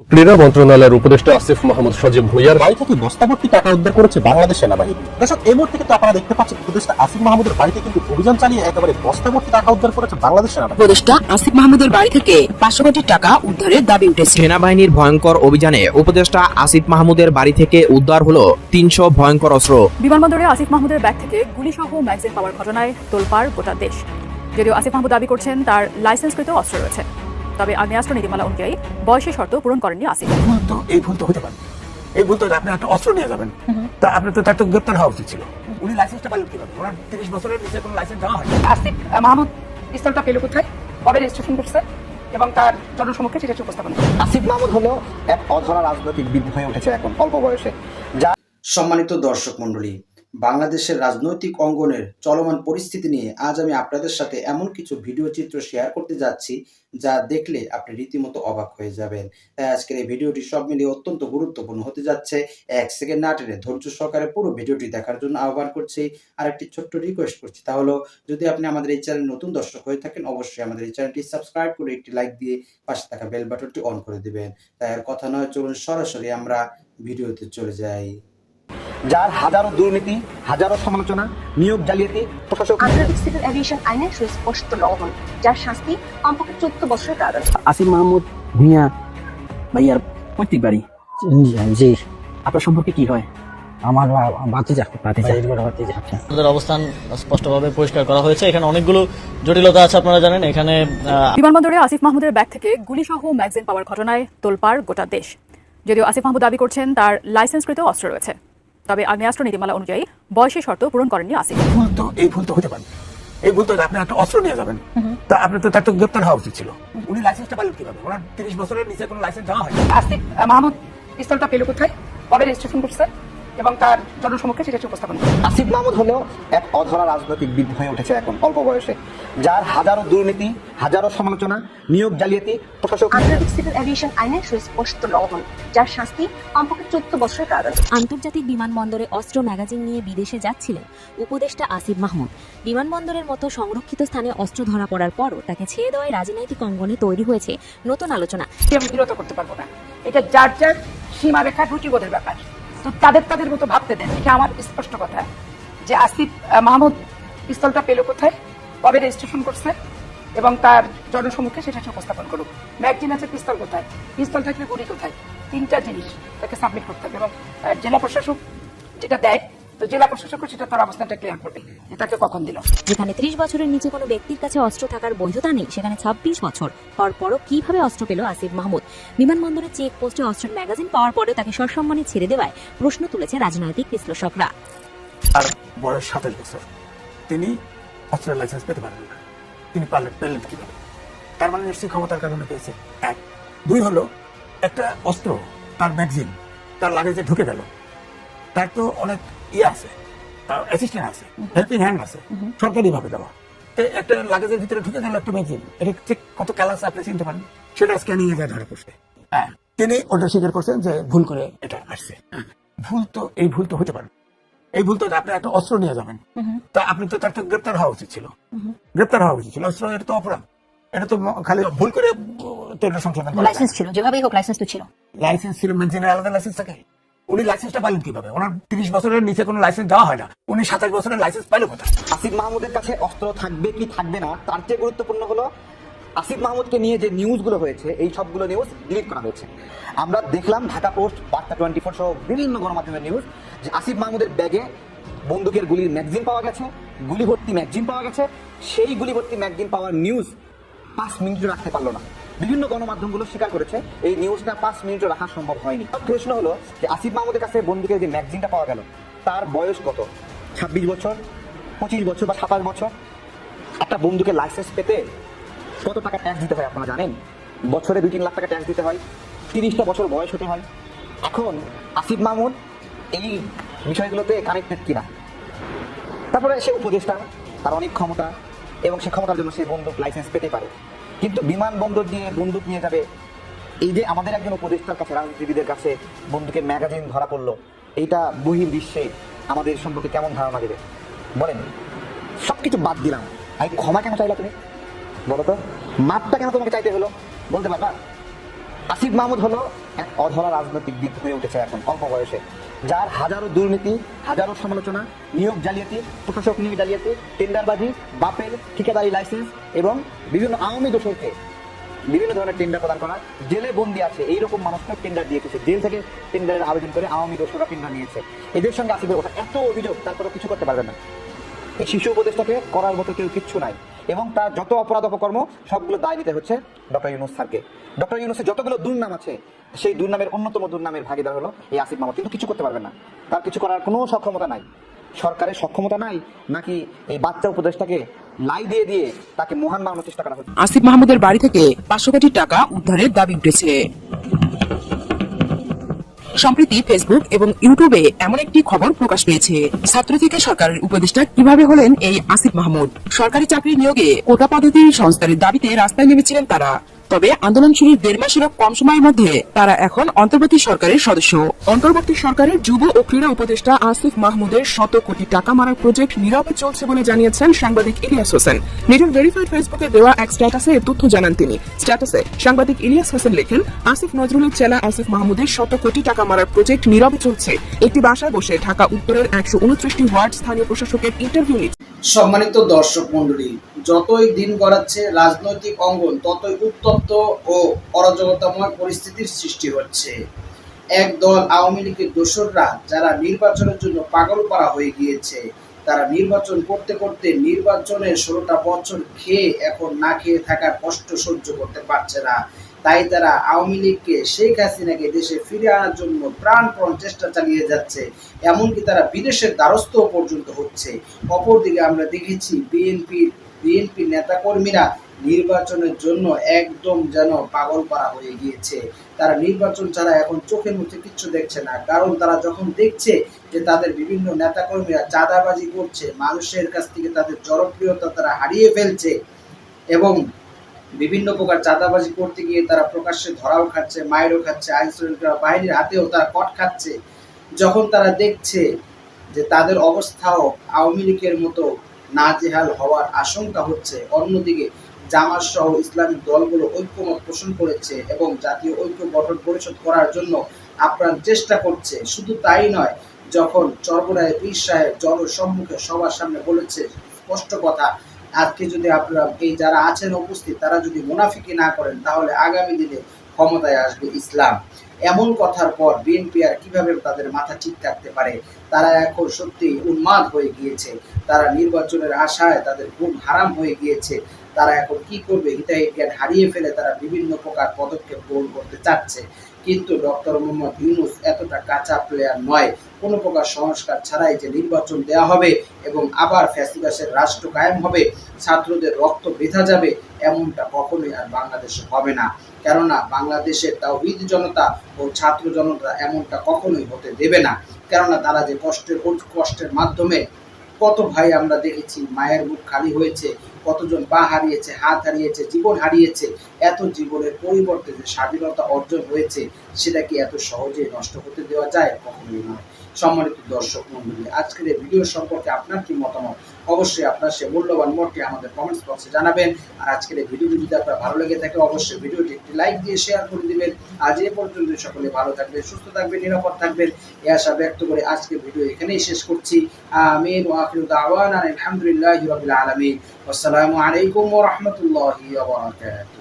ক্রীড়া মন্ত্রণালয়ের উপদেষ্টা আসিফ মাহমুদ সজীব ভুঁইয়ার বাড়ি থেকে বস্তাভর্তি টাকা উদ্ধার করেছে বাংলাদেশ সেনাবাহিনী। দর্শক, এই মুহূর্তে কিন্তু আপনারা দেখতে পাচ্ছেন উপদেষ্টা আসিফ মাহমুদের বাড়িতে কিন্তু অভিযান চালিয়ে একেবারে বস্তাভর্তি টাকা উদ্ধার করেছে বাংলাদেশ সেনাবাহিনী। উপদেষ্টা আসিফ মাহমুদের বাড়ি থেকে 500 কোটি টাকা উদ্ধারের দাবি উঠেছে। সেনাবাহিনীর ভয়ঙ্কর অভিযানে উপদেষ্টা আসিফ মাহমুদের বাড়ি থেকে উদ্ধার হলো 300 ভয়ঙ্কর অস্ত্র। বিমানবন্দরে আসিফ মাহমুদের ব্যাগ থেকে গুলিসহ ম্যাগাজিন পাওয়ার ঘটনায় তোলপাড় গোটা দেশ। যদিও আসিফ মাহমুদ দাবি করছেন তার লাইসেন্সকৃত অস্ত্র রয়েছে, তবে আগ্নেয়াস্ত্র নীতিমালা অনুযায়ী বয়সের শর্ত পূরণ করেননি আসিফ। এই ভুল তো হতে পারে, এই ভুল তো আপনি একটা অস্ত্র নিয়ে যাবেন, তা আপনি তো তার তো গ্রেপ্তার হওয়া উচিত ছিল। উনি লাইসেন্সটা পাইলেন কিভাবে? ওনার 30 বছরের নিচে কোনো লাইসেন্স দেওয়া হয়? আসিফ মাহমুদ পিস্তলটা পেল কোথায়, কবে রেজিস্ট্রেশন করছে এবং তার জনসমক্ষে সেটা উপস্থাপন করে। আসিফ মাহমুদ হলো এক অধরা রাজনৈতিক বিদ হয়ে উঠেছে এখন অল্প বয়সে। যা সম্মানিত দর্শক মণ্ডলী, বাংলাদেশের রাজনৈতিক অঙ্গনের চলমান পরিস্থিতি নিয়ে আজ আমি আপনাদের সাথে এমন কিছু ভিডিও চিত্র শেয়ার করতে যাচ্ছি যা দেখলে আপনি রীতিমতো অবাক হয়ে যাবেন। তাই আজকের এই ভিডিওটি সব মিলিয়ে অত্যন্ত গুরুত্বপূর্ণ হতে যাচ্ছে। 1 সেকেন্ড না টেনে ধৈর্য সহকারে পুরো ভিডিওটি দেখার জন্য আহ্বান করছি। আর একটি ছোট্ট রিকোয়েস্ট করছি, তা হলো যদি আপনি আমাদের এই চ্যানেল নতুন দর্শক হয়ে থাকেন, অবশ্যই আমাদের এই চ্যানেলটি সাবস্ক্রাইব করে একটি লাইক দিয়ে পাশে থাকা বেল বাটনটি অন করে দিবেন। তাই আর কথা নয়, চলুন সরাসরি আমরা ভিডিওতে চলে যাই। যার হাজারো দুর্নীতি, হাজারো সমালোচনা, নিয়োগ জালিয়াতি, প্রশাসক আন্তর্জাতিক সিভিল এভিয়েশন আইনের সুস্পষ্ট লঙ্ঘন, যার শাস্তি কমপক্ষে 14 বছরের কারাদণ্ড। আসিফ মাহমুদ ভুঁইয়া ভাইয়ার পৈতৃক বাড়ি। জি। আপনার সম্পর্কে কি হয়? আমার ভাতিজা। আমাদের অবস্থান স্পষ্টভাবে পরিষ্কার করা হয়েছে। এখানে অনেকগুলো জটিলতা আছে, আপনারা জানেন। এখানে বিমানবন্দরে আসিফ মাহমুদের ব্যাগ থেকে গুলিসহ ম্যাগাজিন পাওয়ার ঘটনায় তোলপাড় গোটা দেশ। যদিও আসিফ মাহমুদ দাবি করছেন তার লাইসেন্সকৃত অস্ত্র রয়েছে, তবে আগ্নেয়াস্ত্র নীতিমালা অনুযায়ী বয়সের শর্ত পূরণ করেননি আসিফ। এই ভুল তো হতে পারে, এই ভুল তো আপনি একটা অস্ত্র নিয়ে যাবেন, তা আপনি তো তার তো গ্রেপ্তার হওয়া উচিত ছিল। উনি লাইসেন্সটা পাইলেন কিভাবে? ওনার 30 বছরের নিচে কোনো লাইসেন্স দেওয়া হয়? আসিফ মাহমুদ পিস্তলটা পেল কোথায়, কবে রেজিস্ট্রেশন করছে এবং তার জনসমক্ষে সেটা উপস্থাপন করে। আসিফ মাহমুদ হলো এক অধরা রাজনৈতিক বিদ হয়ে উঠেছে এখন অল্প বয়সে। যার হাজারো দুর্নীতি, হাজারো সমালোচনা, নিয়োগ জালিয়াতি, প্রশাসক আন্তর্জাতিক সিভিল এভিয়েশন আইনের সুস্পষ্ট লঙ্ঘন, যার শাস্তি কমপক্ষে 14 বছরের কারাদণ্ড। আন্তর্জাতিক বিমানবন্দরে অস্ত্র ম্যাগাজিন নিয়ে বিদেশে যাচ্ছিলেন উপদেষ্টা আসিফ মাহমুদ। বিমানবন্দরের মতো সংরক্ষিত স্থানে অস্ত্র ধরা পড়ার পরও তাকে ছেড়ে দেওয়ায় রাজনৈতিক অঙ্গনে তৈরি হয়েছে নতুন আলোচনা। আমি বিরত করতে পারবো না, এটা যার যার সীমারেখা রুচিবোধের ব্যাপার, তো তাদের মতো ভাবতে দেন। এটা আমার স্পষ্ট কথা যে আসিফ মাহমুদ পিস্তলটা পেল কোথায়, কবে রেজিস্ট্রেশন করছে এবং তার জনসমক্ষে সেটা উপস্থাপন করুক। ম্যাগজিন আছে, পিস্তল কোথায়, পিস্তল থাকলে গুলি কোথায়, 3টা জিনিস তাকে সাবমিট করতে হবে এবং জেলা প্রশাসক যেটা দেয়, তো জেলা প্রশাসক সেটা তার অবস্থানটা ক্লিয়ার করবে যে তাকে কখন দিল। যেখানে 30 বছরের নিচে কোনো ব্যক্তির কাছে অস্ত্র থাকার বৈধতা নেই, সেখানে 26 বছর হওয়ার পরও কিভাবে অস্ত্র পেল আসিফ মাহমুদ? বিমানবন্দরে চেক পোস্টে অস্ত্রের ম্যাগাজিন পাওয়ার পরেও তাকে সসম্মানে ছেড়ে দেওয়ায় প্রশ্ন তুলেছে রাজনৈতিক বিশ্লেষকরা। আর বয়স 27 বছর, তিনি অস্ত্রের লাইসেন্স পেতে পারেন না। তিনি পেলেন কিভাবে? তার মানে নিশ্চয়ই ক্ষমতার কারণে পেয়েছে। 1 2 হলো একটা অস্ত্র, তার ম্যাগজিন তার লাগেজে ঢুকে গেল, তার তো অনেক আছে, তার অ্যাসিস্ট্যান্ট আছে, হেল্পিং হ্যান্ড আছে, সরকারি ভাবে দেওয়া। একটা লাগেজের ভিতরে ঢুকে গেল একটা ম্যাগজিন, এটা ঠিক কত ক্যালাস আপনি চিনতে পারেন? সেটা স্ক্যানিং এ ধরা পড়ছে। তিনি ওটা স্বীকার করছেন যে ভুল করে এটা আসছে। ভুল তো এই ভুল তো হতে পারে, এই ভুল তো আপনি একটা অস্ত্র নিয়ে যাবেন, তা আপনি তো তার তো গ্রেপ্তার হওয়া উচিত ছিল। গ্রেপ্তার হওয়া উচিত ছিল। অস্ত্র এটা তো অপরাধ, এটা তো খালি ভুল করে তো এটা সংশোধন করা। লাইসেন্স ছিল, যেভাবেই হোক লাইসেন্স তো ছিল। লাইসেন্স ছিল, মেনশনের আলাদা লাইসেন্স থাকে। উনি লাইসেন্সটা পাইলেন কিভাবে? ওনার 30 বছরের নিচে কোনো লাইসেন্স দেওয়া হয় না। উনি 27 বছরের লাইসেন্স পাইল কোথায়? আসিফ মাহমুদের কাছে অস্ত্র থাকবে কি থাকবে না, তার চেয়ে গুরুত্বপূর্ণ হলো আসিফ মাহমুদকে নিয়ে যে নিউজগুলো হয়েছে, এই সবগুলো নিউজ ডিলিট করা হয়েছে। আমরা দেখলাম ঢাকা পোস্ট, বার্তা 24 সহ বিভিন্ন গণমাধ্যমের নিউজ যে আসিফ মাহমুদের ব্যাগে বন্দুকের গুলির ম্যাগজিন পাওয়া গেছে, গুলি ভর্তি ম্যাগজিন পাওয়া গেছে। সেই গুলি ভর্তি ম্যাগজিন পাওয়ার নিউজ 5 মিনিটও রাখতে পারলো না। বিভিন্ন গণমাধ্যমগুলো স্বীকার করেছে এই নিউজটা 5 মিনিটও রাখা সম্ভব হয়নি। প্রশ্ন হলো যে আসিফ মাহমুদের কাছে বন্দুকের যে ম্যাগজিনটা পাওয়া গেল, তার বয়স কত? 26 বছর, 25 বছর বা 27 বছর? একটা বন্দুকের লাইসেন্স পেতে কত টাকা ট্যাক্স দিতে হয় আপনারা জানেন? বছরে 2-3 লাখ টাকা ট্যাক্স দিতে হয়, 30টা বছর বয়স হতে হয়। এখন আসিফ মাহমুদ এই বিষয়গুলোতে কানেক্টেড কিনা? তারপরে সে উপদেষ্টা, তার অনেক ক্ষমতা এবং সে ক্ষমতার জন্য সে বন্দুক লাইসেন্স পেতে পারে, কিন্তু বিমানবন্দর দিয়ে বন্দুক নিয়ে যাবে। এই যে আমাদের একজন উপদেষ্টার কাছে, রাজনীতিবিদের কাছে বন্দুকের ম্যাগাজিন ধরা পড়লো, এইটা বহির্বিশ্বে আমাদের সম্পর্কে কেমন ধারণা দেবে বলেন? সবকিছু বাদ দিলাম, আমি ক্ষমা কেন চাইলা তুমি বলো তো? মাপটা কেন তোমাকে চাইতে হলো বলতে পারবা? আসিফ মাহমুদ হলো এক অধরা রাজনৈতিক দিক হয়ে উঠেছে এখন অল্প বয়সে, যার হাজারো দুর্নীতি, হাজারো সমালোচনা, নিয়োগ জালিয়াতি, প্রশাসক নিয়োগ জালিয়াতি, টেন্ডারবাজি, বাপের ঠিকাদারি লাইসেন্স এবং বিভিন্ন আওয়ামী দোষরকে বিভিন্ন ধরনের টেন্ডার প্রদান করা, জেলে বন্দী আছে এইরকম মানুষকে টেন্ডার দিয়ে দিয়েছে, জেল থেকে টেন্ডারের আবেদন করে আওয়ামী দোষরা টেন্ডার নিয়েছে। এদের সঙ্গে আসিফের কথা এত অভিযোগ, তারপরে কিছু করতে পারবেন না। এই শিশু উপদেষ্টাকে করার মতো কেউ কিচ্ছু নাই, এবং তার যত অপরাধ অপকর্ম সবগুলো দায় নিতে হচ্ছে ডক্টর ইউনূস স্যারকে। ডক্টর ইউনূসের যতগুলো দুর্নাম আছে সেই দুর্নামের অন্যতম দুর্নামের ভাগিদার হলো এই আসিফ মাহমুদ, কিন্তু কিছু করতে পারবেন না, তার কিছু করার কোনো সক্ষমতা নাই। সরকারের সক্ষমতা নাই নাকি এই বাচ্চা উপদেষ্টাকে লাই দিয়ে দিয়ে তাকে মহান বানানোর চেষ্টা করা হচ্ছে? আসিফ মাহমুদের বাড়ি থেকে 500 কোটি টাকা উদ্ধারের দাবি উঠেছে। সম্প্রতি ফেসবুক এবং ইউটিউবে এমন একটি খবর প্রকাশ পেয়েছে, ছাত্র থেকে সরকারের উপদেষ্টা কিভাবে হলেন এই আসিফ মাহমুদ। সরকারি চাকরি নিয়োগে কোটা পদ্ধতি সংস্কারের দাবিতে রাস্তায় নেমেছিলেন তারা। তবে আন্দোলন শুরুর 1.5 মাসেরও কম সময়ের মধ্যে তারা এখন অন্তর্বর্তী সরকারের সদস্য। অন্তর্বর্তী সরকারের যুব ও ক্রীড়া উপদেষ্টা আসিফ মাহমুদের 100 কোটি টাকা মারার প্রজেক্ট নীরবে চলছে বলে জানিয়েছেন সাংবাদিক ইলিয়াস হোসেন। নিজের ভেরিফাইড ফেসবুকে দেওয়া এক স্ট্যাটাসে এ তথ্য জানান তিনি। স্ট্যাটাসে সাংবাদিক ইলিয়াস হোসেন লেখেন, আসিফ নজরুলের চেলা আসিফ মাহমুদের 100 কোটি টাকা মারার প্রজেক্ট নীরবে চলছে। একটি বাসায় বসে ঢাকা উত্তরের 129টি ওয়ার্ড স্থানীয় প্রশাসকের ইন্টারভিউ নিচ্ছে। সম্মানিত দর্শক মণ্ডলী, যতই দিন গড়াচ্ছে রাজনৈতিক অঙ্গন ততই উত্তপ্ত ও অরাজকতাময় পরিস্থিতির সৃষ্টি হচ্ছে। এক দল আওয়ামী লীগের দোসররা যারা নির্বাচনের জন্য পাগল পারা হয়ে গিয়েছে, তারা নির্বাচন করতে করতে নির্বাচনের 16টা বছর খেয়ে এখন না খেয়ে থাকার কষ্ট সহ্য করতে পারছে না। তাই তারা আওয়ামী লীগকে, শেখ হাসিনাকে দেশে ফিরে আনার জন্য প্রাণপণ চেষ্টা চালিয়ে যাচ্ছে, এমনকি তারা বিদেশের দ্বারস্থ পর্যন্ত হচ্ছে। অপরদিকে আমরা দেখেছি বিএনপি নেতাকর্মীরা নির্বাচনের জন্য একদম যেন পাগল পারা হয়ে গিয়েছে। তারা নির্বাচন ছাড়া এখন চোখে মুখে কিচ্ছু দেখছে না, কারণ তারা যখন দেখছে যে তাদের বিভিন্ন নেতাকর্মীরা চাঁদাবাজি করছে, মানুষের কাছ থেকে তাদের জনপ্রিয়তা তারা হারিয়ে ফেলছে এবং বিভিন্ন প্রকার চাঁদাবাজি করতে গিয়ে তারা প্রকাশ্যে ধরাও খাচ্ছে, মায়েরও খাচ্ছে, আইন শৃঙ্খলা বাহিনীর হাতেও তারা কট খাচ্ছে। যখন তারা দেখছে যে তাদের অবস্থাও আওয়ামী লীগের মতো নাজেহাল হওয়ার আশঙ্কা হচ্ছে, অন্যদিকে জামাত সহ ইসলামিক দলগুলো ঐক্যমত পোষণ করেছে এবং জাতীয় ঐক্য গঠন পরিষদ করার জন্য আপ্রাণ চেষ্টা করছে। শুধু তাই নয়, যখন চরমোনাই পীর সাহেব জনসম্মুখে সবার সামনে বলেছে স্পষ্ট কথা, আজকে যদি আপনারা এই যারা আছেন উপস্থিত তারা যদি মুনাফিকি না করেন তাহলে আগামী দিনে ক্ষমতায় আসবে ইসলাম। এমন কথার পর বিএনপি আর কিভাবে তাদের মাথা ঠিক রাখতে পারে? তারা এখন সত্যি উন্মাদ হয়ে গিয়েছে। তারা নির্বাচনের আশায় তাদের ঘুম হারাম হয়ে গিয়েছে। তারা এখন কি করবে হিতাহিত জ্ঞান হারিয়ে ফেলে তারা বিভিন্ন প্রকার পদক্ষেপ গ্রহণ করতে চাচ্ছে। কিন্তু ডক্টর মোহাম্মদ ইউনূস এতটা কাঁচা প্লেয়ার নয়। কোনো প্রকার সংস্কার ছাড়াই যে নির্বাচন দেওয়া হবে এবং আবার ফ্যাসিবাসের রাষ্ট্র কায়েম হবে, ছাত্রদের রক্ত বৃথা যাবে, এমনটা কখনোই আর বাংলাদেশে হবে না। কেননা বাংলাদেশের তাওহীদ জনতা ও ছাত্র জনতা এমনটা কখনোই হতে দেবে না। কেননা তারা যে কষ্টের মাধ্যমে কত ভাই আমরা দেখেছি মায়ের মুখ খালি হয়েছে, কতজন পা হারিয়েছে, হাত হারিয়েছে, জীবন হারিয়েছে। এত জীবনের পরিবর্তে যে স্বাধীনতা অর্জন হয়েছে সেটা কি এত সহজে নষ্ট হতে দেওয়া যায়? কখনোই নয়। সম্মানিত দর্শক মণ্ডলী, আজকের এই ভিডিও সম্পর্কে আপনার কি মতামত? অবশ্যই আপনার সে মূল্যবান মতটি আমাদের কমেন্টস বক্সে জানাবেন। আর আজকের এই ভিডিওটি যদি আপনার ভালো লেগে থাকে অবশ্যই ভিডিওটি একটি লাইক দিয়ে শেয়ার করে দিবেন। আজ এ পর্যন্ত সকলে ভালো থাকবেন, সুস্থ থাকবেন, নিরাপদ থাকবেন এই আশা ব্যক্ত করে আজকের ভিডিও এখানেই শেষ করছি। আমিন ওয়া আখিরু দাওয়ানা আলহামদুলিল্লাহি রাব্বিল আলামিন। আসসালামু আলাইকুম ওয়া রাহমাতুল্লাহি ওয়া বারাকাতুহু।